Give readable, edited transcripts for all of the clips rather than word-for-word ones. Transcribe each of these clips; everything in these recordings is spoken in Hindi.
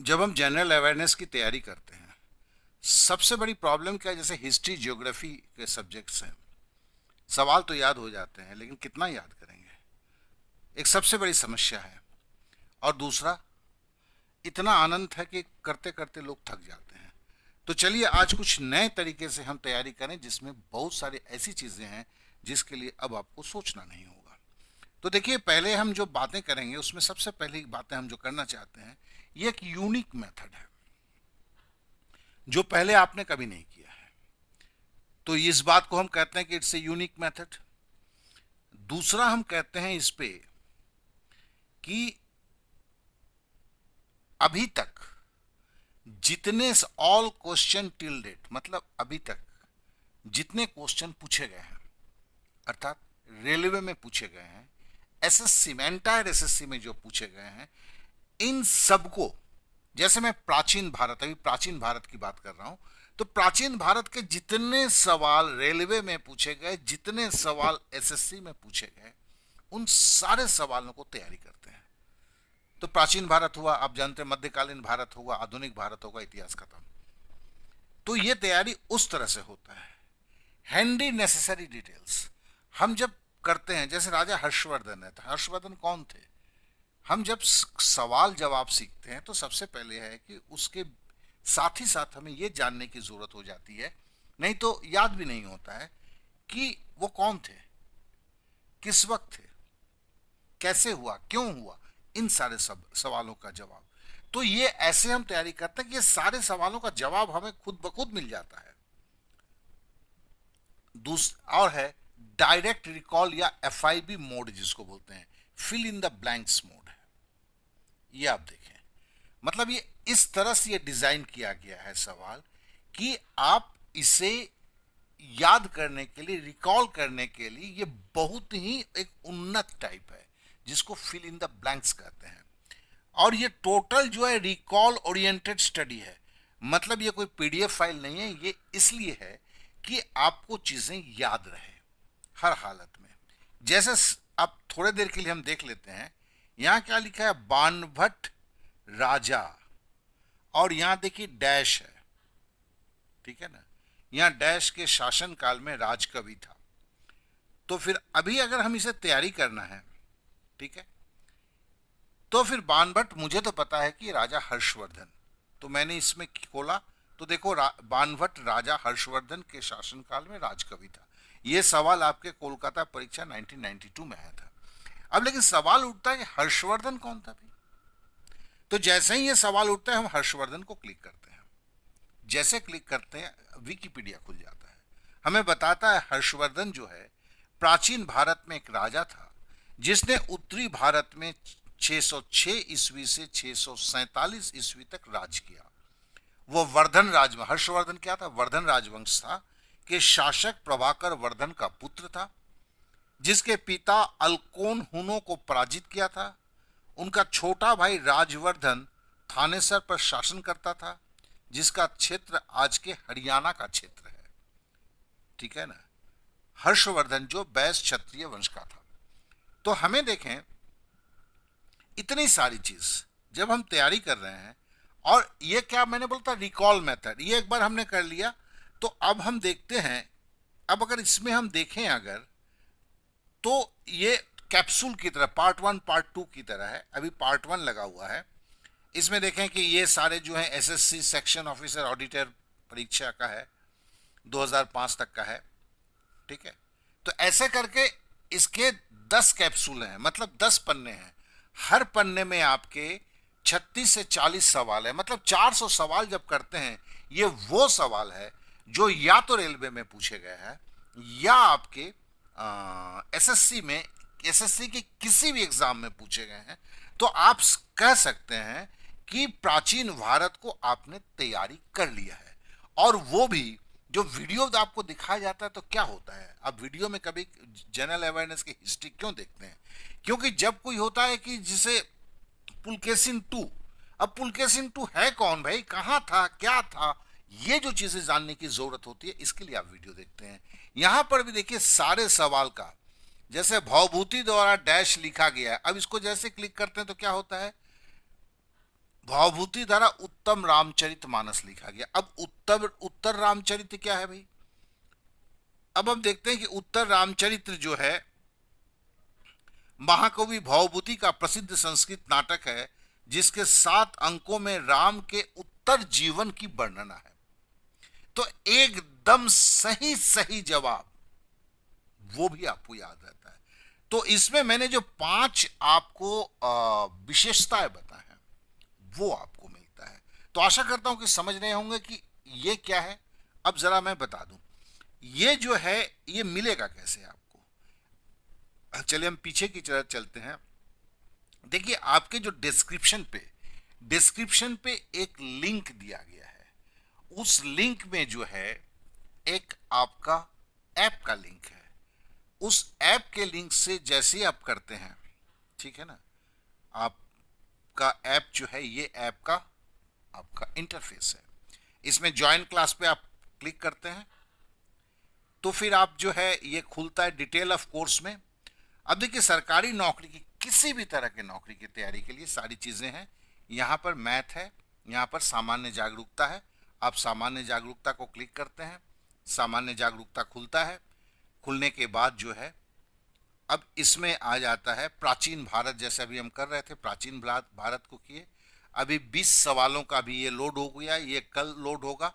जब हम जनरल अवेयरनेस की तैयारी करते हैं, सबसे बड़ी प्रॉब्लम क्या है? जैसे हिस्ट्री, ज्योग्राफी के सब्जेक्ट्स हैं, सवाल तो याद हो जाते हैं लेकिन कितना याद करेंगे, एक सबसे बड़ी समस्या है। और दूसरा, इतना आनंद है कि करते करते लोग थक जाते हैं। तो चलिए आज कुछ नए तरीके से हम तैयारी करें जिसमें बहुत सारी ऐसी चीज़ें हैं जिसके लिए अब आपको सोचना नहीं होगा। तो देखिए, पहले हम जो बातें करेंगे उसमें सबसे पहली बातें हम जो करना चाहते हैं, ये एक यूनिक मेथड है जो पहले आपने कभी नहीं किया है। तो इस बात को हम कहते हैं कि इट्स ए यूनिक मेथड। दूसरा, हम कहते हैं इस पे कि अभी तक जितने ऑल क्वेश्चन टिल डेट, मतलब अभी तक जितने क्वेश्चन पूछे गए हैं, अर्थात रेलवे में पूछे गए हैं, एसएससी में, एंटायर एसएससी में जो पूछे गए हैं, इन सबको, जैसे मैं प्राचीन भारत, अभी प्राचीन भारत की बात कर रहा हूं, तो प्राचीन भारत के जितने सवाल रेलवे में पूछे गए, जितने सवाल एसएससी में पूछे गए, उन सारे सवालों को तैयारी करते हैं। तो प्राचीन भारत हुआ, आप जानते हैं, मध्यकालीन भारत होगा, आधुनिक भारत होगा, इतिहास खत्म। तो ये तैयारी उस तरह से होता है। हैंडी नेसेसरी डिटेल्स हम जब करते हैं, जैसे राजा हर्षवर्धन है, तो हर्षवर्धन कौन थे? हम जब सवाल जवाब सीखते हैं तो सबसे पहले है कि उसके साथ ही साथ हमें यह जानने की जरूरत हो जाती है, नहीं तो याद भी नहीं होता है, कि वो कौन थे, किस वक्त थे, कैसे हुआ, क्यों हुआ, इन सारे सब सवालों का जवाब। तो ये ऐसे हम तैयारी करते हैं कि ये सारे सवालों का जवाब हमें खुद ब खुद मिल जाता है। दूसरा और है डायरेक्ट रिकॉल या एफआईबी मोड जिसको बोलते हैं, fill in the blanks mode है। ये आप देखें, मतलब ये इस तरह से ये डिजाइन किया गया है सवाल, कि आप इसे याद करने के लिए, रिकॉल करने के लिए, ये बहुत ही एक उन्नत टाइप है जिसको फिल इन द ब्लैंक्स कहते हैं। और ये टोटल जो है रिकॉल ओरिएंटेड स्टडी है, मतलब ये कोई पीडीएफ फाइल नहीं है, ये इसलिए है कि आपको चीजें याद रहे हर हालत में। जैसे अब थोड़े देर के लिए हम देख लेते हैं, यहां क्या लिखा है, बाणभट्ट राजा, और यहां देखिए डैश है, ठीक है ना, यहां डैश के शासन काल में राजकवि था। तो फिर अभी अगर हम इसे तैयारी करना है, ठीक है, तो फिर बाणभट्ट, मुझे तो पता है कि राजा हर्षवर्धन, तो मैंने इसमें खोला तो देखो बाणभट्ट राजा हर्षवर्धन के शासनकाल में राजकवि था। यह सवाल आपके कोलकाता परीक्षा 1992 में आया था। अब लेकिन सवाल उठता है कि हर्षवर्धन कौन था भाई? तो जैसे ही ये सवाल उठता है हम हर्षवर्धन को क्लिक करते हैं, जैसे क्लिक करते हैं विकिपीडिया खुल जाता है, हमें बताता है हर्षवर्धन जो है प्राचीन भारत में एक राजा था जिसने उत्तरी भारत में 606 ईस्वी से 647 ईस्वी तक राज किया। वो वर्धन राजवंश, हर्षवर्धन क्या था, वर्धन राजवंश था, के शासक प्रभाकर वर्धन का पुत्र था, जिसके पिता अलकोन हुनों को पराजित किया था। उनका छोटा भाई राजवर्धन थानेसर पर शासन करता था, जिसका क्षेत्र आज के हरियाणा का क्षेत्र है, ठीक है ना। हर्षवर्धन जो बैस क्षत्रिय वंश का था। तो हमें देखें, इतनी सारी चीज जब हम तैयारी कर रहे हैं, और ये क्या मैंने बोलता रिकॉल मेथड, ये एक बार हमने कर लिया, तो अब हम देखते हैं, अब अगर इसमें हम देखें अगर, तो ये कैप्सूल की तरह पार्ट 1 पार्ट 2 की तरह है। अभी पार्ट 1 लगा हुआ है, इसमें देखें कि ये सारे जो है एसएससी सेक्शन ऑफिसर ऑडिटर परीक्षा का है, 2005 तक का है, ठीक है। तो ऐसे करके इसके 10 कैप्सूल हैं, मतलब 10 पन्ने हैं। हर पन्ने में आपके 36 से 40 सवाल है, मतलब 400 सवाल जब करते हैं, ये वो सवाल है जो या तो रेलवे में पूछे गए हैं या आपके एसएससी में, एसएससी के किसी भी एग्जाम में पूछे गए हैं। तो आप कह सकते हैं कि प्राचीन भारत को आपने तैयारी कर लिया है। और वो भी जो वीडियो आपको दिखाया जाता है, तो क्या होता है, आप वीडियो में कभी जनरल अवेयरनेस की हिस्ट्री क्यों देखते हैं? क्योंकि जब कोई होता है कि जिसे पुलकेशिन टू, अब पुलकेशिन टू है कौन भाई, कहां था, क्या था, ये जो चीजें जानने की जरूरत होती है, इसके लिए आप वीडियो देखते हैं। यहां पर भी देखिए सारे सवाल का, जैसे भवभूति द्वारा डैश लिखा गया है, अब इसको जैसे क्लिक करते हैं तो क्या होता है, भावभूति द्वारा उत्तम रामचरित मानस लिखा गया। अब उत्तर उत्तर रामचरित क्या है भाई? अब हम देखते हैं कि उत्तर रामचरित्र जो है महाकवि भवभूति का प्रसिद्ध संस्कृत नाटक है, जिसके 7 अंकों में राम के उत्तर जीवन की वर्णना है। तो एकदम सही सही जवाब, वो भी आपको याद रहता है। तो इसमें मैंने जो 5 आपको विशेषताएं बताए हैं वो आपको मिलता है। तो आशा करता हूं कि समझ रहे होंगे कि ये क्या है। अब जरा मैं बता दूं, ये जो है ये मिलेगा कैसे आपको। चलिए हम पीछे की तरफ चलते हैं। देखिए आपके जो डिस्क्रिप्शन पे एक लिंक दिया गया है। उस लिंक में जो है एक आपका ऐप का लिंक है। उस ऐप के लिंक से जैसे ही आप करते हैं, ठीक है ना, आपका ऐप जो है ये ऐप का आपका इंटरफेस है। इसमें ज्वाइन क्लास पे आप क्लिक करते हैं तो फिर आप जो है ये खुलता है डिटेल ऑफ कोर्स में। अब देखिए सरकारी नौकरी की, किसी भी तरह की नौकरी की तैयारी के लिए सारी चीज़ें हैं। यहाँ पर मैथ है, यहाँ पर सामान्य जागरूकता है। आप सामान्य जागरूकता को क्लिक करते हैं, सामान्य जागरूकता खुलता है। खुलने के बाद जो है अब इसमें आ जाता है प्राचीन भारत, जैसे अभी हम कर रहे थे प्राचीन भारत को किए। अभी 20 सवालों का भी ये लोड हो गया, ये कल लोड होगा।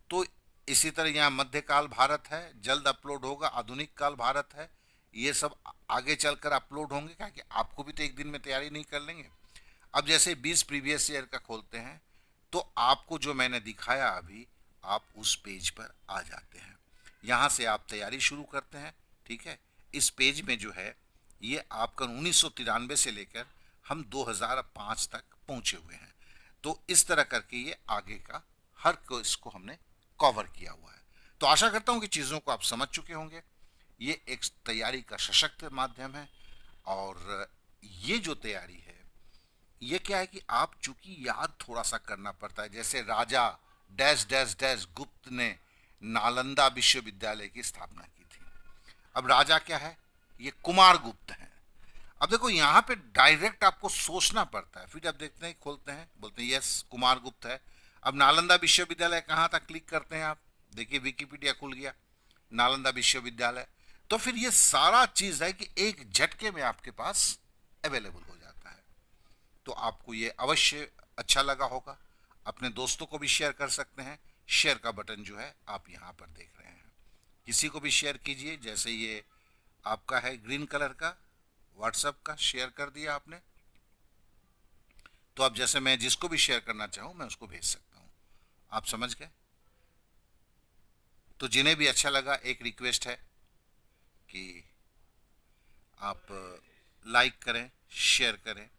तो इसी तरह यहाँ मध्यकाल भारत है, जल्द अपलोड होगा। आधुनिक काल भारत है, ये सब आगे चलकर अपलोड होंगे, क्या कि आपको भी तो एक दिन में तैयारी नहीं कर लेंगे। अब जैसे 20 प्रीवियस ईयर का खोलते हैं तो आपको जो मैंने दिखाया अभी, आप उस पेज पर आ जाते हैं। यहाँ से आप तैयारी शुरू करते हैं, ठीक है। इस पेज में जो है ये आपका 1993 से लेकर हम 2005 तक पहुँचे हुए हैं। तो इस तरह करके ये आगे का हर को इसको हमने कवर किया हुआ है। तो आशा करता हूँ कि चीज़ों को आप समझ चुके होंगे। ये एक तैयारी का सशक्त माध्यम है। और ये जो तैयारी है ये क्या है कि आप चूंकि याद थोड़ा सा करना पड़ता है। जैसे राजा डैश डैश डैश गुप्त ने नालंदा विश्वविद्यालय की स्थापना की थी। अब राजा क्या है, ये कुमार गुप्त हैं। अब देखो यहाँ पे डायरेक्ट आपको सोचना पड़ता है। फिर आप देखते हैं, खोलते हैं, बोलते हैं यस कुमार गुप्त है। अब नालंदा विश्वविद्यालय कहाँ था, क्लिक करते हैं आप, देखिए विकिपीडिया खुल गया, नालंदा विश्वविद्यालय। तो फिर ये सारा चीज है कि एक झटके में आपके पास अवेलेबल हो जाता है। तो आपको ये अवश्य अच्छा लगा होगा। अपने दोस्तों को भी शेयर कर सकते हैं। शेयर का बटन जो है आप यहाँ पर देख रहे हैं, किसी को भी शेयर कीजिए। जैसे ये आपका है ग्रीन कलर का व्हाट्सएप का, शेयर कर दिया आपने, तो अब जैसे मैं जिसको भी शेयर करना चाहूँ मैं उसको भेज सकता हूँ। आप समझ गए। तो जिन्हें भी अच्छा लगा, एक रिक्वेस्ट है कि आप लाइक करें, शेयर करें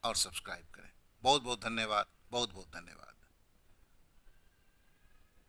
और सब्सक्राइब करें। बहुत बहुत धन्यवाद, बहुत बहुत धन्यवाद।